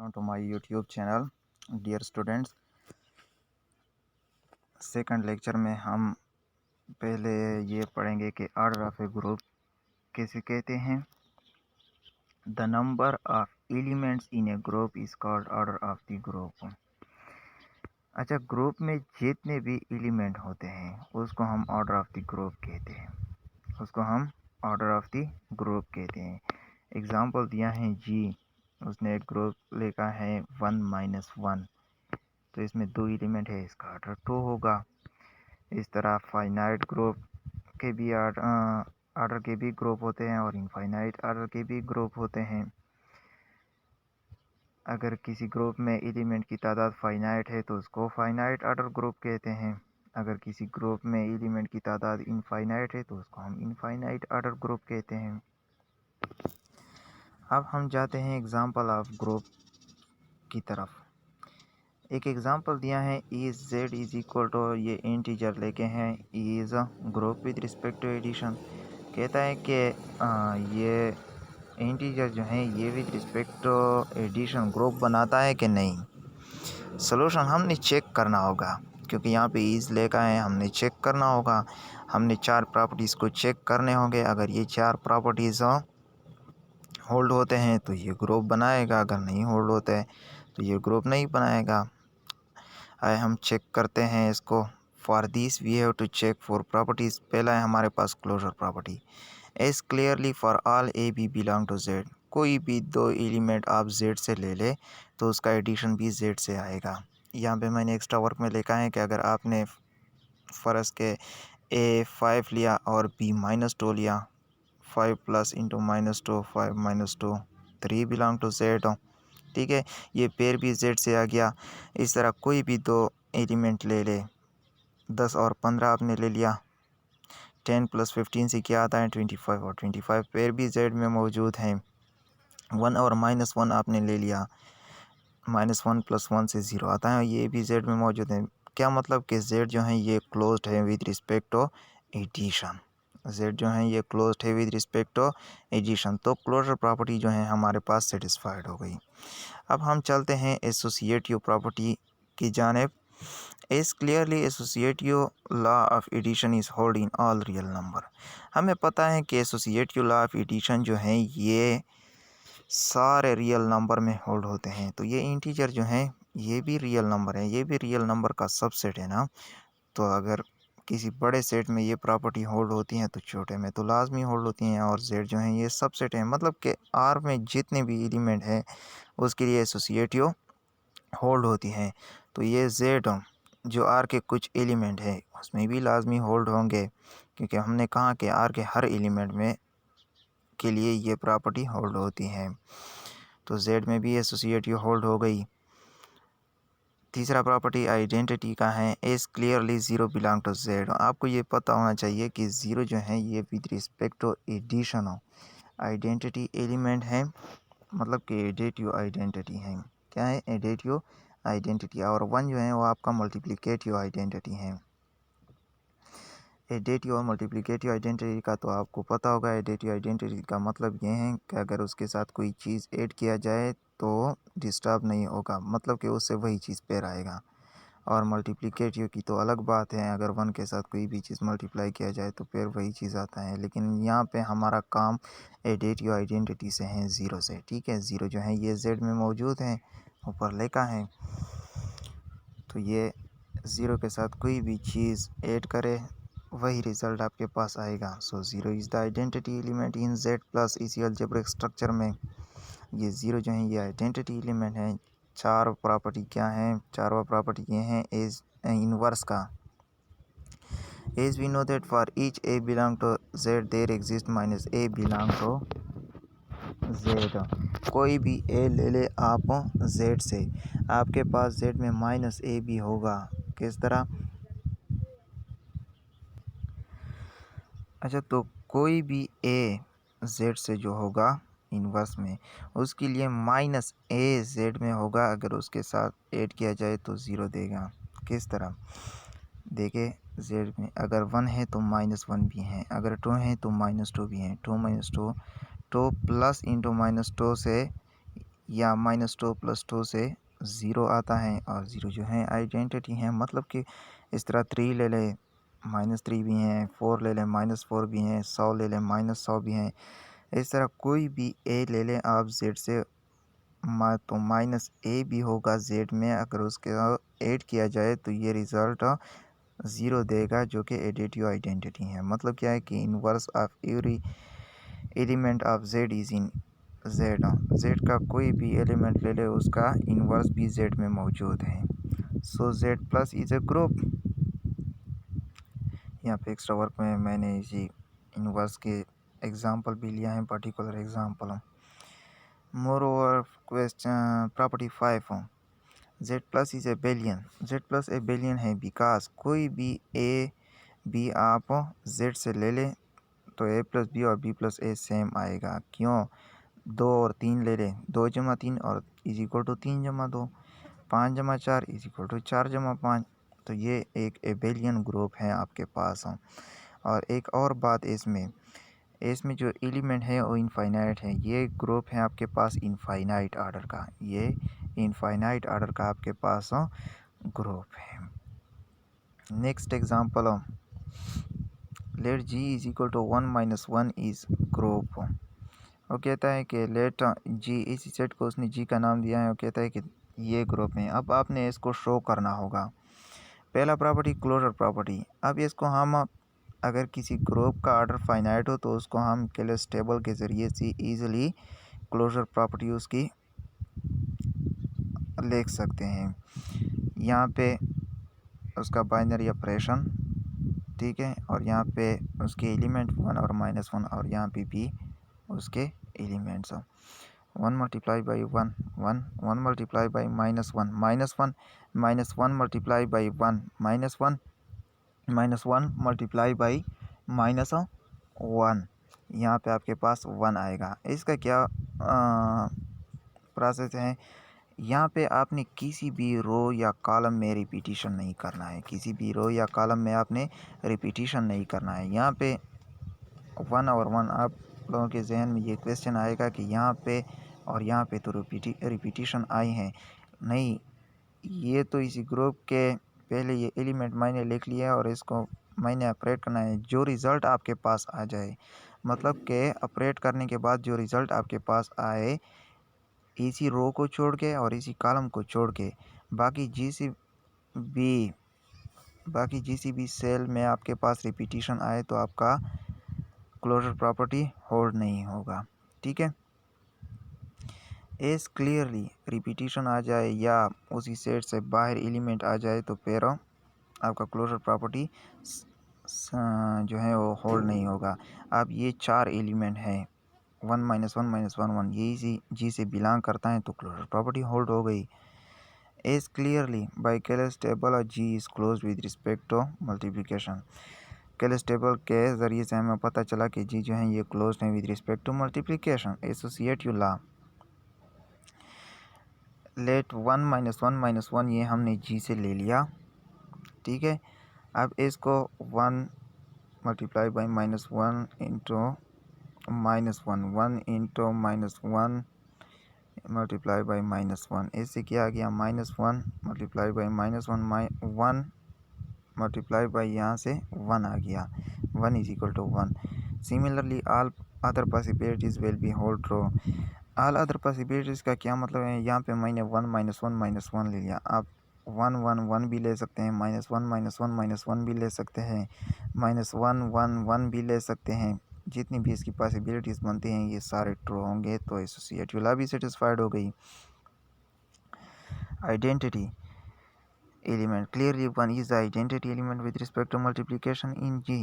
Welcome to my YouTube channel dear students. Second lecture में हम पहले ये पढ़ेंगे कि ऑर्डर ऑफ ए ग्रुप कैसे कहते हैं। The number of elements in A group is called order of the group. अच्छा, ग्रुप में जितने भी एलिमेंट होते हैं उसको हम ऑर्डर ऑफ द ग्रुप कहते हैं, उसको हम ऑर्डर ऑफ द ग्रुप कहते हैं। एग्जाम्पल दिया है जी, उसने एक ग्रुप लिखा है 1 - 1, तो इसमें 2 एलिमेंट है, इसका ऑर्डर 2 होगा। इस तरह फाइनाइट ग्रुप के भी ऑर्डर के भी ग्रुप होते हैं और इनफाइनाइट ऑर्डर के भी ग्रुप होते हैं। अगर किसी ग्रुप में एलिमेंट की तादाद फाइनाइट है तो उसको फाइनाइट ऑर्डर ग्रुप कहते हैं। अगर किसी ग्रुप में एलिमेंट की तादाद इनफाइनाइट है तो उसको हम इनफाइनाइट ऑर्डर ग्रुप कहते हैं। अब हम जाते हैं एग्जाम्पल ऑफ ग्रुप की तरफ। एक एग्जांपल दिया है is Z is equal to, ये इंटीजर लेके हैं, is group with respect to addition. कहता है कि ये इंटीजर जो है ये with respect to addition group बनाता है कि नहीं। सॉल्यूशन हमने चेक करना होगा, क्योंकि यहाँ पे इज लेकर है, हमने चेक करना होगा। हमने 4 प्रॉपर्टीज़ को चेक करने होंगे। अगर ये 4 प्रॉपर्टीज़ होल्ड होते हैं तो ये ग्रुप बनाएगा, अगर नहीं होल्ड होते हैं तो ये ग्रुप नहीं बनाएगा। आए हम चेक करते हैं इसको। For this we have to check for properties. पहला है हमारे पास closure property. As clearly for all A B belong to Z. कोई भी 2 एलिमेंट आप जेड से ले ले तो उसका एडिशन भी जेड से आएगा। यहाँ पे मैंने एक्स्ट्रा वर्क में लिखा है कि अगर आपने फ़र्ज़ के ए 5 लिया और बी -2 लिया, 5 + × -2 5 - 2 3 बिलोंग टू जेड हो, ठीक है। ये पेयर भी जेड से आ गया। इस तरह कोई भी 2 एलिमेंट ले ले, 10 और 15 आपने ले लिया, 10 + 15 से क्या आता है 25, और 25 पेयर भी जेड में मौजूद हैं। 1 और -1 आपने ले लिया, -1 + 1 से 0 आता है, ये भी जेड में मौजूद है। क्या मतलब कि जेड जो है ये क्लोज्ड है with respect to addition. Z जो है ये क्लोज्ड है विद रिस्पेक्ट टू एडिशन, तो क्लोजर प्रॉपर्टी जो है हमारे पास सेटिस्फाइड हो गई। अब हम चलते हैं एसोसिएटिव प्रॉपर्टी की जानिब। Is clearly associative law of addition is hold in all real number. हमें पता है कि एसोसिएटिव लॉ ऑफ एडिशन जो है ये सारे रियल नंबर में होल्ड होते हैं। तो ये इंटीजर जो है ये भी रियल नंबर है, ये भी रियल नंबर का सबसेट है ना। तो अगर किसी बड़े सेट में ये प्रॉपर्टी होल्ड होती हैं तो छोटे में तो लाजमी होल्ड होती हैं। और जेड जो है ये सबसेट है, मतलब कि आर में जितने भी एलिमेंट हैं उसके लिए एसोसिएटिव होल्ड होती हैं। तो ये जेड जो आर के कुछ एलिमेंट है उसमें भी लाजमी होल्ड होंगे, क्योंकि हमने कहा कि आर के हर एलिमेंट में के लिए ये प्रॉपर्टी होल्ड होती है। तो जेड में भी एसोसिएटिव होल्ड हो गई। तीसरा प्रॉपर्टी आइडेंटिटी का है, is clearly 0 belong to Z. आपको ये पता होना चाहिए कि 0 जो है ये विद रिस्पेक्ट टू एडिशन हो, आइडेंटिटी एलिमेंट है, मतलब कि एडिटिव आइडेंटिटी है। क्या है? Additive identity. और 1 जो है वो आपका मल्टीप्लिकेटिव आइडेंटिटी है। एडिटिव और मल्टीप्लिकेटिव आइडेंटिटी का तो आपको पता होगा। एडिटिव आइडेंटिटी का मतलब ये है कि अगर उसके साथ कोई चीज़ ऐड किया जाए तो डिस्टर्ब नहीं होगा, मतलब कि उससे वही चीज़ पेयर आएगा। और मल्टीप्लिकेटिव की तो अलग बात है, अगर 1 के साथ कोई भी चीज़ मल्टीप्लाई किया जाए तो फिर वही चीज़ आता है। लेकिन यहाँ पे हमारा काम एडिटिव आइडेंटिटी से है, 0 से, ठीक है। 0 जो है ये जेड में मौजूद है, ऊपर लिखा है। तो ये 0 के साथ कोई भी चीज़ ऐड करे वही रिज़ल्ट आपके पास आएगा। सो 0 is the identity element in Z plus इसी अलजेब्रिक स्ट्रक्चर में। ये 0 जो है ये आइडेंटिटी एलिमेंट है। 4 प्रॉपर्टी क्या है? 4वां प्रॉपर्टी ये है एज इनवर्स का। As we know that for each A belong to Z there exist minus A belong to Z. कोई भी ए ले ले आप जेड से, आपके पास जेड में -a भी होगा। किस तरह? अच्छा, तो कोई भी ए जेड से जो होगा इनवर्स में, उसके लिए -a जेड में होगा। अगर उसके साथ ऐड किया जाए तो 0 देगा। किस तरह? देखिए, जेड में अगर 1 है तो -1 भी है, अगर 2 है तो -2 भी है। 2 - 2 2 + × -2 से या -2 + 2 से 0 आता है, और 0 जो है आइडेंटिटी है, मतलब कि इस तरह 3 ले लें -3 भी हैं, 4 ले लें -4 भी हैं, 100 ले लें -100 भी हैं। इस तरह कोई भी ए ले लें आप जेड से, तो -a भी होगा जेड में, अगर उसके ऐड किया जाए तो ये रिज़ल्ट 0 देगा, जो कि एडिटिव आइडेंटिटी है। मतलब क्या है कि inverse of every element of Z is in Z. Z का कोई भी एलिमेंट ले ले, उसका इनवर्स भी जेड में मौजूद है। So Z plus is a group. यहाँ पे एक्स्ट्रा वर्क में मैंने इसी इनवर्स के एग्जांपल भी लिया है, particular example. Moreover question property 5, Z plus is abelian. Z plus abelian है बिकॉज कोई भी ए बी आप जेड से ले लें तो ए प्लस बी और बी प्लस ए सेम आएगा। क्यों? 2 और 3 ले लें, 2 जमा 3 और इज इक्वल टू 3 जमा 2, 5 जमा 4 इज इक्वल टू 4 जमा 5। तो ये एक एबेलियन ग्रुप है आपके पास। और एक और बात, इसमें जो एलिमेंट है वो इनफाइनाइट है। ये ग्रुप है आपके पास इनफाइनाइट ऑर्डर का, ये इनफाइनाइट ऑर्डर का आपके पास ग्रुप है। Next example, let G is equal to 1 - 1 is group. वो कहता है कि लेट जी, इसी सेट को उसने जी का नाम दिया है, वो कहता है कि ये ग्रुप है। अब आपने इसको शो करना होगा। पहला प्रॉपर्टी क्लोजर प्रॉपर्टी। अब इसको हम, अगर किसी ग्रुप का ऑर्डर फाइनाइट हो तो उसको हम कैलस टेबल के ज़रिए से ईजिली क्लोजर प्रॉपर्टी उसकी लिख सकते हैं। यहाँ पे उसका बाइनरी ऑपरेशन, ठीक है, और यहाँ पे उसके एलिमेंट 1 और -1, और यहाँ पे भी उसके elements 1 multiply by 1 1 1 multiply by -1 -1 -1 multiply by 1 -1 -1 multiply by -1। यहाँ पे आपके पास 1 आएगा। इसका क्या प्रोसेस है? यहाँ पे आपने किसी भी रो या कॉलम में रिपीटिशन नहीं करना है, किसी भी रो या कॉलम में आपने रिपीटिशन नहीं करना है। यहाँ पे 1 और 1, आप लोगों के जहन में ये क्वेश्चन आएगा कि यहाँ पे और यहाँ पे तो रिपीटिशन आई है। नहीं, ये तो इसी ग्रुप के पहले ये एलिमेंट मैंने लिख लिया और इसको मैंने ऑपरेट करना है। जो रिज़ल्ट आपके पास आ जाए, मतलब कि ऑपरेट करने के बाद जो रिज़ल्ट आपके पास आए, इसी रो को छोड़ के और इसी कॉलम को छोड़ के, बाकी जिस भी सेल में आपके पास रिपीटिशन आए तो आपका क्लोजर प्रॉपर्टी होल्ड नहीं होगा। ठीक है, एस क्लियरली रिपीटिशन आ जाए या उसी सेट से बाहर एलिमेंट आ जाए तो फिर आपका क्लोजर प्रॉपर्टी जो है वो होल्ड नहीं होगा। अब ये 4 एलिमेंट हैं, 1 - 1 - 1 1, ये इसी जी से बिलोंग करता है, तो क्लोजर प्रॉपर्टी होल्ड हो गई। As clearly by Cayley's table और G is closed with respect to multiplication. Cayley's table के ज़रिए से हमें पता चला कि जी जो है ये क्लोज है with respect to multiplication. Associative law, let 1 - 1 - 1 ये हमने जी से ले लिया, ठीक है। अब इसको 1 multiply by -1 into -1 1 into -1 multiply by -1, इससे क्या आ गया -1 मल्टीप्लाई बाई -1 1 मल्टीप्लाई बाई यहाँ से 1 आ गया, 1 is equal to 1। Similarly all other possibilities will be hold true. All other possibilities का क्या मतलब है? यहाँ पे मैंने 1 - 1 ले लिया। आप 1 1 1 भी ले सकते हैं, -1 -1 -1 भी ले सकते हैं, -1 1 1 भी ले सकते हैं। जितनी भी इसकी पॉसिबिलिटीज़ बनती हैं ये सारे ट्रू होंगे, तो एसोसिएटिव लॉ भी सेटिस्फाइड हो गई। Identity element, clearly 1 is the identity element with respect to multiplication in G.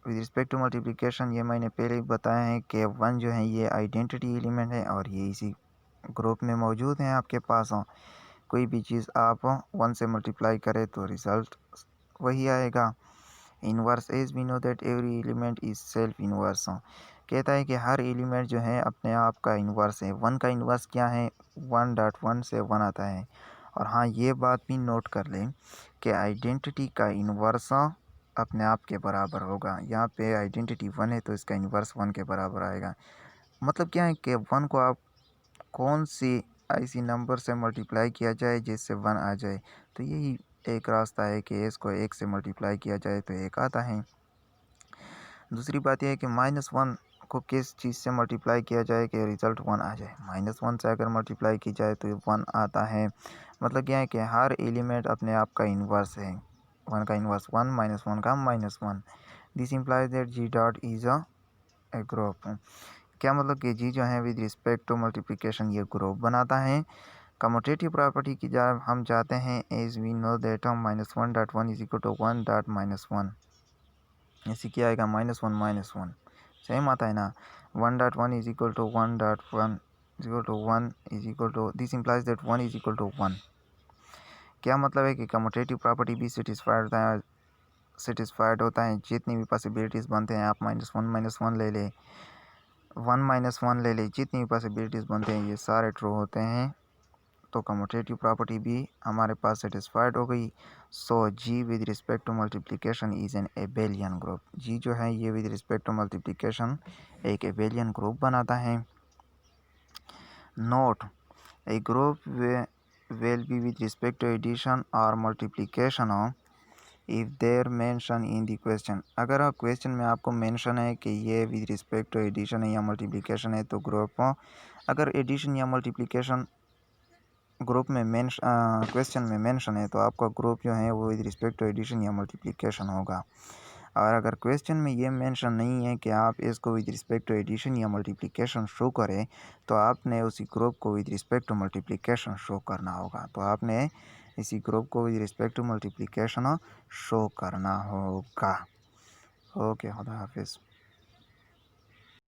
With respect to multiplication ये मैंने पहले ही बताया है कि 1 जो है ये आइडेंटिटी एलिमेंट है और ये इसी ग्रुप में मौजूद हैं आपके पास। कोई भी चीज़ आप 1 से मल्टीप्लाई करें तो रिज़ल्ट वही आएगा। Inverse, as we know that every element is self inverse. कहता है कि हर एलिमेंट जो है अपने आप का इनवर्स है। 1 का इनवर्स क्या है? 1.1 से 1 आता है। और हाँ, ये बात भी नोट कर लें कि आइडेंटिटी का इनवर्स अपने आप के बराबर होगा। यहाँ पे आइडेंटिटी 1 है तो इसका इनवर्स 1 के बराबर आएगा। मतलब क्या है कि 1 को आप कौन सी ऐसी नंबर से मल्टीप्लाई किया जाए जिससे 1 आ जाए। तो यही एक रास्ता है कि इसको 1 से मल्टीप्लाई किया जाए तो 1 आता है। दूसरी बात यह है कि -1 को किस चीज़ से मल्टीप्लाई किया जाए कि रिज़ल्ट 1 आ जाए। -1 से अगर मल्टीप्लाई की जाए तो 1 आता है। मतलब क्या है कि हर एलिमेंट अपने आप का इन्वर्स है। 1 का इन्वर्स 1 -1 का -1। This implies that G dot is a group. क्या मतलब कि जी जो है विद रिस्पेक्ट टू मल्टीप्लिकेशन ये ग्रुप बनाता है। कम्यूटेटिव प्रॉपर्टी की जब हम जाते हैं as we know that -1 dot 1 is equal to 1 dot -1। ऐसे क्या आएगा -1 सेम आता है ना। 1 dot 1 is equal to 1 dot 1 is equal to 1 is equal to this implies that 1 is equal to 1। क्या मतलब है कि कम्यूटेटिव प्रॉपर्टी भी सेटिस्फाइड होता है जितनी भी पॉसिबिलिटीज़ बनते हैं। आप -1 ले ले, 1 ले ले, जितनी भी पॉसिबिलिटीज़ बनते हैं ये सारे ट्रू होते हैं। तो कम्यूटेटिव प्रॉपर्टी भी हमारे पास सेटिस्फाइड हो गई। So G with respect to multiplication is an abelian group. G जो है ये विद रिस्पेक्ट टू मल्टीप्लिकेशन एक एबेलियन ग्रुप बनाता है। Note a group will be with respect to addition or multiplication if there mention in the question। अगर आप question में आपको मेंशन है कि ये विद रिस्पेक्ट टू एडिशन है या मल्टीप्लिकेशन है तो ग्रुप, अगर एडिशन या मल्टीप्लिकेशन ग्रुप में क्वेश्चन में मेंशन है तो आपका ग्रुप जो है वो विद रिस्पेक्ट टू एडिशन या मल्टीप्लिकेशन होगा। और अगर क्वेश्चन में ये मेंशन नहीं है कि आप इसको विद रिस्पेक्ट टू एडिशन या मल्टीप्लिकेशन शो करें तो आपने उसी ग्रुप को with respect to multiplication show करना होगा। तो आपने इसी ग्रुप को with respect to multiplication show करना होगा। ओके, खुदा हाफिज़।